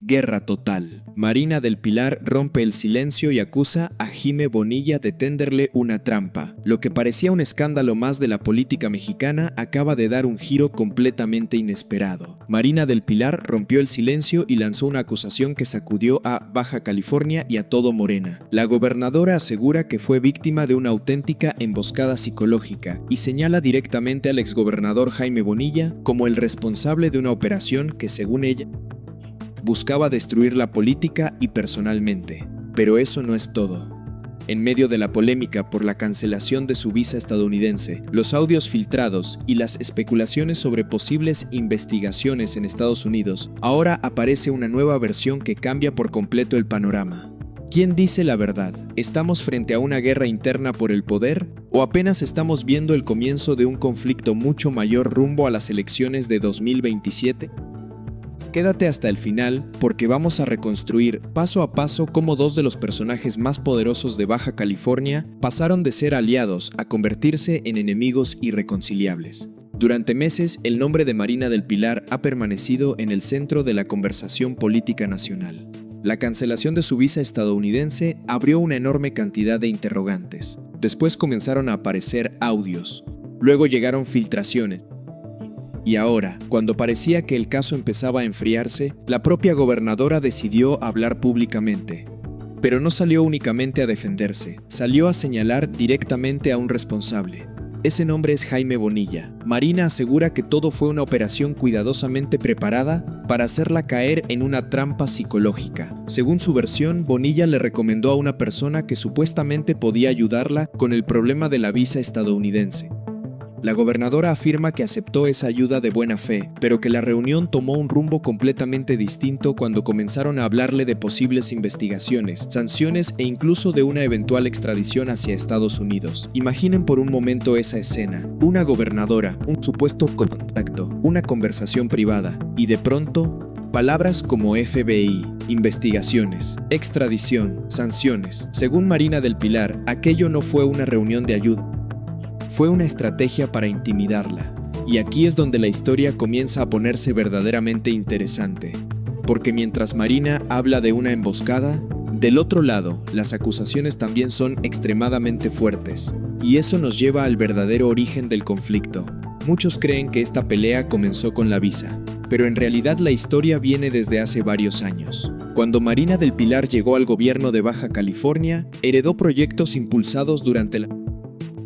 Guerra total. Marina del Pilar rompe el silencio y acusa a Jaime Bonilla de tenderle una trampa. Lo que parecía un escándalo más de la política mexicana acaba de dar un giro completamente inesperado. Marina del Pilar rompió el silencio y lanzó una acusación que sacudió a Baja California y a todo Morena. La gobernadora asegura que fue víctima de una auténtica emboscada psicológica y señala directamente al exgobernador Jaime Bonilla como el responsable de una operación que, según ella, buscaba destruir la política y personalmente. Pero eso no es todo. En medio de la polémica por la cancelación de su visa estadounidense, los audios filtrados y las especulaciones sobre posibles investigaciones en Estados Unidos, ahora aparece una nueva versión que cambia por completo el panorama. ¿Quién dice la verdad? ¿Estamos frente a una guerra interna por el poder? ¿O apenas estamos viendo el comienzo de un conflicto mucho mayor rumbo a las elecciones de 2027? Quédate hasta el final porque vamos a reconstruir paso a paso cómo dos de los personajes más poderosos de Baja California pasaron de ser aliados a convertirse en enemigos irreconciliables. Durante meses, el nombre de Marina del Pilar ha permanecido en el centro de la conversación política nacional. La cancelación de su visa estadounidense abrió una enorme cantidad de interrogantes. Después comenzaron a aparecer audios. Luego llegaron filtraciones. Y ahora, cuando parecía que el caso empezaba a enfriarse, la propia gobernadora decidió hablar públicamente. Pero no salió únicamente a defenderse, salió a señalar directamente a un responsable. Ese nombre es Jaime Bonilla. Marina asegura que todo fue una operación cuidadosamente preparada para hacerla caer en una trampa psicológica. Según su versión, Bonilla le recomendó a una persona que supuestamente podía ayudarla con el problema de la visa estadounidense. La gobernadora afirma que aceptó esa ayuda de buena fe, pero que la reunión tomó un rumbo completamente distinto cuando comenzaron a hablarle de posibles investigaciones, sanciones e incluso de una eventual extradición hacia Estados Unidos. Imaginen por un momento esa escena: una gobernadora, un supuesto contacto, una conversación privada, y de pronto, palabras como FBI, investigaciones, extradición, sanciones. Según Marina del Pilar, aquello no fue una reunión de ayuda. Fue una estrategia para intimidarla. Y aquí es donde la historia comienza a ponerse verdaderamente interesante. Porque mientras Marina habla de una emboscada, del otro lado, las acusaciones también son extremadamente fuertes. Y eso nos lleva al verdadero origen del conflicto. Muchos creen que esta pelea comenzó con la visa, pero en realidad la historia viene desde hace varios años. Cuando Marina del Pilar llegó al gobierno de Baja California, heredó proyectos impulsados durante la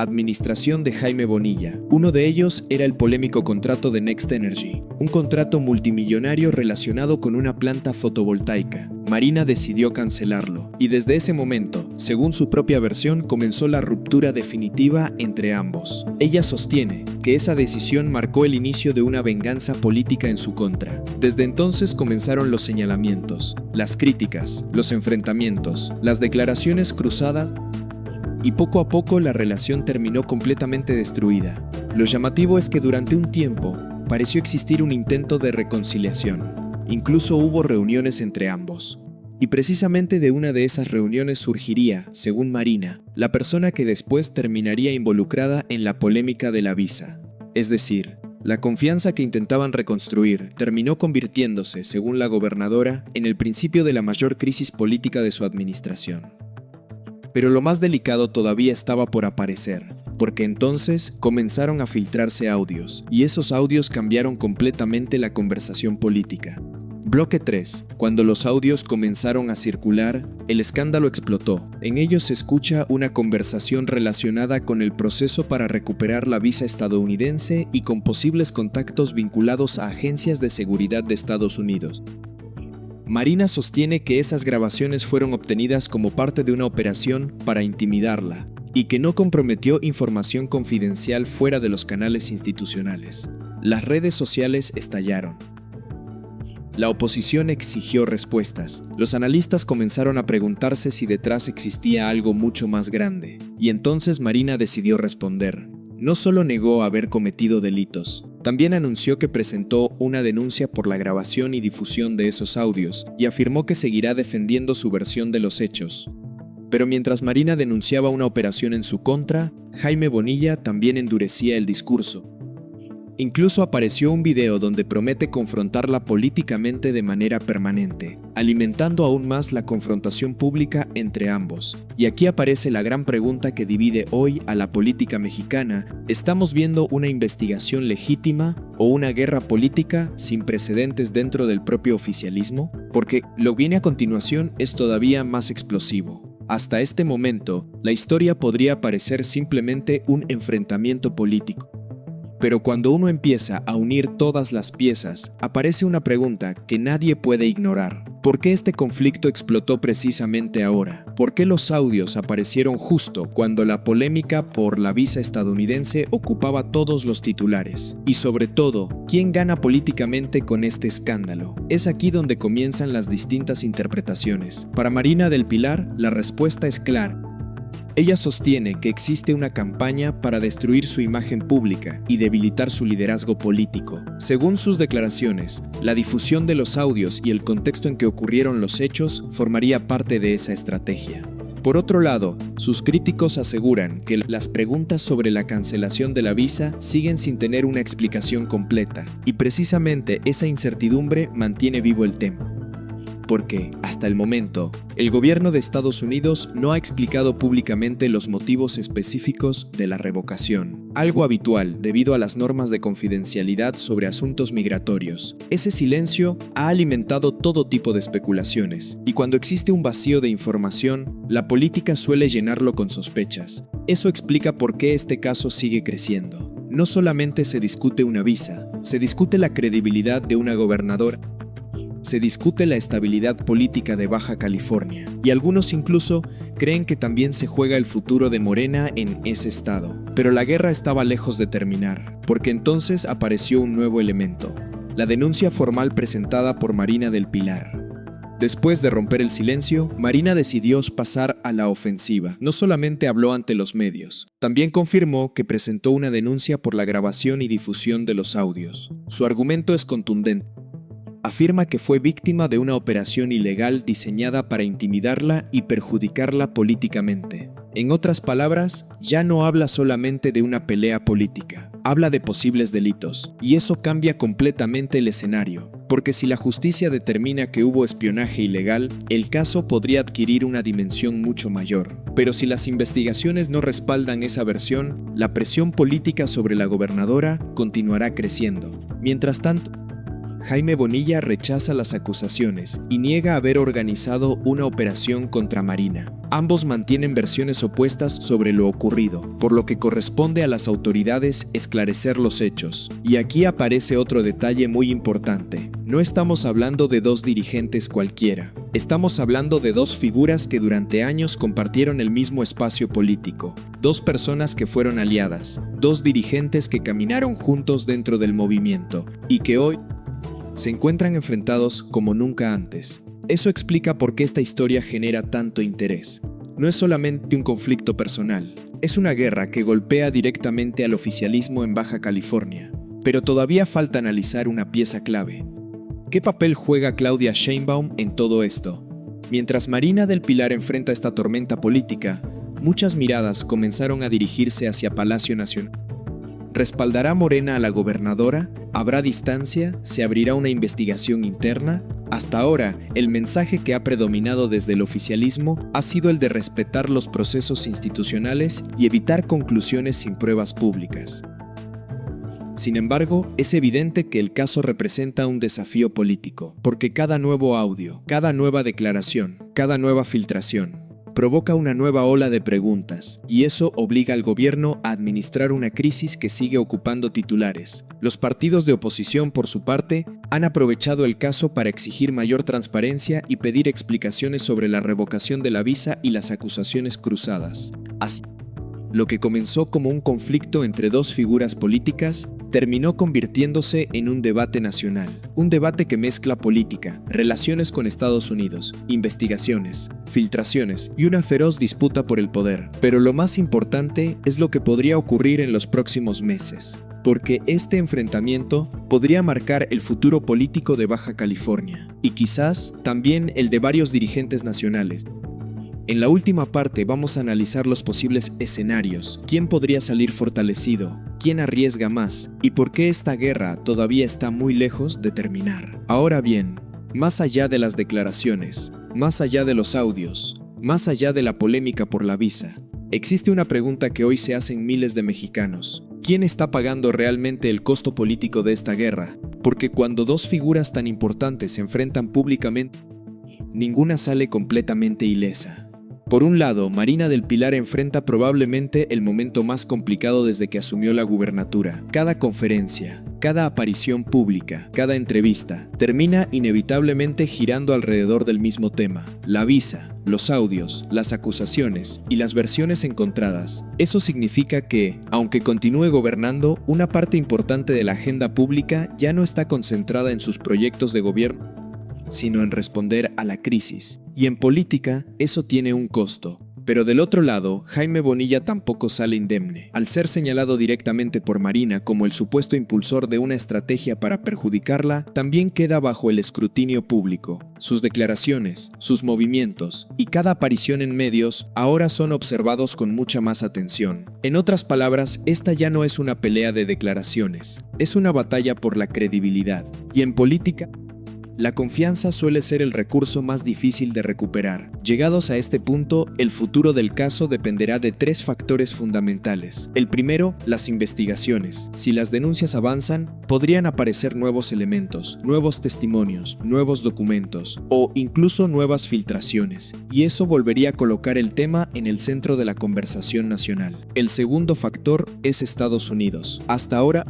administración de Jaime Bonilla. Uno de ellos era el polémico contrato de Next Energy, un contrato multimillonario relacionado con una planta fotovoltaica. Marina decidió cancelarlo, y desde ese momento, según su propia versión, comenzó la ruptura definitiva entre ambos. Ella sostiene que esa decisión marcó el inicio de una venganza política en su contra. Desde entonces comenzaron los señalamientos, las críticas, los enfrentamientos, las declaraciones cruzadas, y poco a poco la relación terminó completamente destruida. Lo llamativo es que durante un tiempo pareció existir un intento de reconciliación. Incluso hubo reuniones entre ambos. Y precisamente de una de esas reuniones surgiría, según Marina, la persona que después terminaría involucrada en la polémica de la visa. Es decir, la confianza que intentaban reconstruir terminó convirtiéndose, según la gobernadora, en el principio de la mayor crisis política de su administración. Pero lo más delicado todavía estaba por aparecer, porque entonces comenzaron a filtrarse audios, y esos audios cambiaron completamente la conversación política. Bloque 3. Cuando los audios comenzaron a circular, el escándalo explotó. En ellos se escucha una conversación relacionada con el proceso para recuperar la visa estadounidense y con posibles contactos vinculados a agencias de seguridad de Estados Unidos. Marina sostiene que esas grabaciones fueron obtenidas como parte de una operación para intimidarla y que no comprometió información confidencial fuera de los canales institucionales. Las redes sociales estallaron. La oposición exigió respuestas. Los analistas comenzaron a preguntarse si detrás existía algo mucho más grande. Y entonces Marina decidió responder. No solo negó haber cometido delitos, también anunció que presentó una denuncia por la grabación y difusión de esos audios y afirmó que seguirá defendiendo su versión de los hechos. Pero mientras Marina denunciaba una operación en su contra, Jaime Bonilla también endurecía el discurso. Incluso apareció un video donde promete confrontarla políticamente de manera permanente, alimentando aún más la confrontación pública entre ambos. Y aquí aparece la gran pregunta que divide hoy a la política mexicana: ¿estamos viendo una investigación legítima o una guerra política sin precedentes dentro del propio oficialismo? Porque lo que viene a continuación es todavía más explosivo. Hasta este momento, la historia podría parecer simplemente un enfrentamiento político. Pero cuando uno empieza a unir todas las piezas, aparece una pregunta que nadie puede ignorar. ¿Por qué este conflicto explotó precisamente ahora? ¿Por qué los audios aparecieron justo cuando la polémica por la visa estadounidense ocupaba todos los titulares? Y sobre todo, ¿quién gana políticamente con este escándalo? Es aquí donde comienzan las distintas interpretaciones. Para Marina del Pilar, la respuesta es clara. Ella sostiene que existe una campaña para destruir su imagen pública y debilitar su liderazgo político. Según sus declaraciones, la difusión de los audios y el contexto en que ocurrieron los hechos formaría parte de esa estrategia. Por otro lado, sus críticos aseguran que las preguntas sobre la cancelación de la visa siguen sin tener una explicación completa, y precisamente esa incertidumbre mantiene vivo el tema. Porque, hasta el momento, el gobierno de Estados Unidos no ha explicado públicamente los motivos específicos de la revocación, algo habitual debido a las normas de confidencialidad sobre asuntos migratorios. Ese silencio ha alimentado todo tipo de especulaciones, y cuando existe un vacío de información, la política suele llenarlo con sospechas. Eso explica por qué este caso sigue creciendo. No solamente se discute una visa, se discute la credibilidad de una gobernadora. Se discute la estabilidad política de Baja California, y algunos incluso creen que también se juega el futuro de Morena en ese estado. Pero la guerra estaba lejos de terminar, porque entonces apareció un nuevo elemento: la denuncia formal presentada por Marina del Pilar. Después de romper el silencio, Marina decidió pasar a la ofensiva. No solamente habló ante los medios, también confirmó que presentó una denuncia por la grabación y difusión de los audios. Su argumento es contundente. Afirma que fue víctima de una operación ilegal diseñada para intimidarla y perjudicarla políticamente. En otras palabras, ya no habla solamente de una pelea política, habla de posibles delitos, y eso cambia completamente el escenario, porque si la justicia determina que hubo espionaje ilegal, el caso podría adquirir una dimensión mucho mayor. Pero si las investigaciones no respaldan esa versión, la presión política sobre la gobernadora continuará creciendo. Mientras tanto, Jaime Bonilla rechaza las acusaciones y niega haber organizado una operación contra Marina. Ambos mantienen versiones opuestas sobre lo ocurrido, por lo que corresponde a las autoridades esclarecer los hechos. Y aquí aparece otro detalle muy importante. No estamos hablando de dos dirigentes cualquiera. Estamos hablando de dos figuras que durante años compartieron el mismo espacio político. Dos personas que fueron aliadas, dos dirigentes que caminaron juntos dentro del movimiento y que hoy se encuentran enfrentados como nunca antes. Eso explica por qué esta historia genera tanto interés. No es solamente un conflicto personal, es una guerra que golpea directamente al oficialismo en Baja California. Pero todavía falta analizar una pieza clave. ¿Qué papel juega Claudia Sheinbaum en todo esto? Mientras Marina del Pilar enfrenta esta tormenta política, muchas miradas comenzaron a dirigirse hacia Palacio Nacional. ¿Respaldará Morena a la gobernadora? ¿Habrá distancia? ¿Se abrirá una investigación interna? Hasta ahora, el mensaje que ha predominado desde el oficialismo ha sido el de respetar los procesos institucionales y evitar conclusiones sin pruebas públicas. Sin embargo, es evidente que el caso representa un desafío político, porque cada nuevo audio, cada nueva declaración, cada nueva filtración provoca una nueva ola de preguntas, y eso obliga al gobierno a administrar una crisis que sigue ocupando titulares. Los partidos de oposición, por su parte, han aprovechado el caso para exigir mayor transparencia y pedir explicaciones sobre la revocación de la visa y las acusaciones cruzadas. Así, lo que comenzó como un conflicto entre dos figuras políticas terminó convirtiéndose en un debate nacional. Un debate que mezcla política, relaciones con Estados Unidos, investigaciones, filtraciones y una feroz disputa por el poder. Pero lo más importante es lo que podría ocurrir en los próximos meses, porque este enfrentamiento podría marcar el futuro político de Baja California y quizás también el de varios dirigentes nacionales. En la última parte vamos a analizar los posibles escenarios. ¿Quién podría salir fortalecido? ¿Quién quién arriesga más y por qué esta guerra todavía está muy lejos de terminar. Ahora bien, más allá de las declaraciones, más allá de los audios, más allá de la polémica por la visa, existe una pregunta que hoy se hacen miles de mexicanos. ¿Quién está pagando realmente el costo político de esta guerra? Porque cuando dos figuras tan importantes se enfrentan públicamente, ninguna sale completamente ilesa. Por un lado, Marina del Pilar enfrenta probablemente el momento más complicado desde que asumió la gubernatura. Cada conferencia, cada aparición pública, cada entrevista, termina inevitablemente girando alrededor del mismo tema: la visa, los audios, las acusaciones y las versiones encontradas. Eso significa que, aunque continúe gobernando, una parte importante de la agenda pública ya no está concentrada en sus proyectos de gobierno, sino en responder a la crisis. Y en política, eso tiene un costo. Pero del otro lado, Jaime Bonilla tampoco sale indemne. Al ser señalado directamente por Marina como el supuesto impulsor de una estrategia para perjudicarla, también queda bajo el escrutinio público. Sus declaraciones, sus movimientos y cada aparición en medios ahora son observados con mucha más atención. En otras palabras, esta ya no es una pelea de declaraciones, es una batalla por la credibilidad. Y en política, la confianza suele ser el recurso más difícil de recuperar. Llegados a este punto, el futuro del caso dependerá de tres factores fundamentales. El primero, las investigaciones. Si las denuncias avanzan, podrían aparecer nuevos elementos, nuevos testimonios, nuevos documentos o incluso nuevas filtraciones, y eso volvería a colocar el tema en el centro de la conversación nacional. El segundo factor es Estados Unidos. Hasta ahora,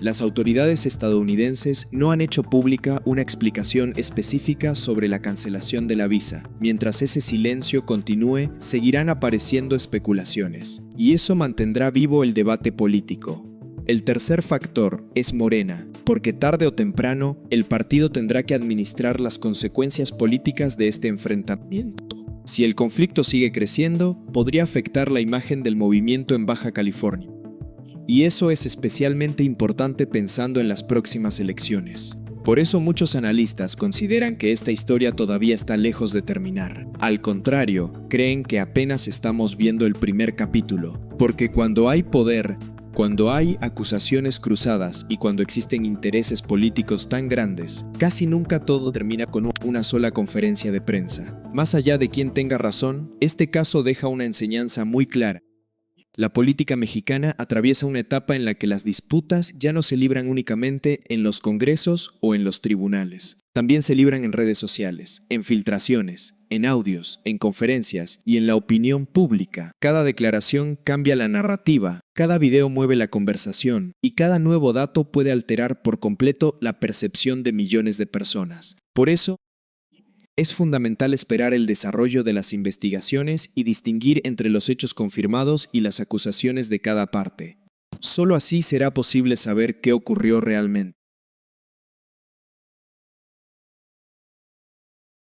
las autoridades estadounidenses no han hecho pública una explicación específica sobre la cancelación de la visa. Mientras ese silencio continúe, seguirán apareciendo especulaciones, y eso mantendrá vivo el debate político. El tercer factor es Morena, porque tarde o temprano el partido tendrá que administrar las consecuencias políticas de este enfrentamiento. Si el conflicto sigue creciendo, podría afectar la imagen del movimiento en Baja California. Y eso es especialmente importante pensando en las próximas elecciones. Por eso muchos analistas consideran que esta historia todavía está lejos de terminar. Al contrario, creen que apenas estamos viendo el primer capítulo, porque cuando hay poder, cuando hay acusaciones cruzadas y cuando existen intereses políticos tan grandes, casi nunca todo termina con una sola conferencia de prensa. Más allá de quién tenga razón, este caso deja una enseñanza muy clara. La política mexicana atraviesa una etapa en la que las disputas ya no se libran únicamente en los congresos o en los tribunales. También se libran en redes sociales, en filtraciones, en audios, en conferencias y en la opinión pública. Cada declaración cambia la narrativa, cada video mueve la conversación y cada nuevo dato puede alterar por completo la percepción de millones de personas. Por eso, es fundamental esperar el desarrollo de las investigaciones y distinguir entre los hechos confirmados y las acusaciones de cada parte. Solo así será posible saber qué ocurrió realmente.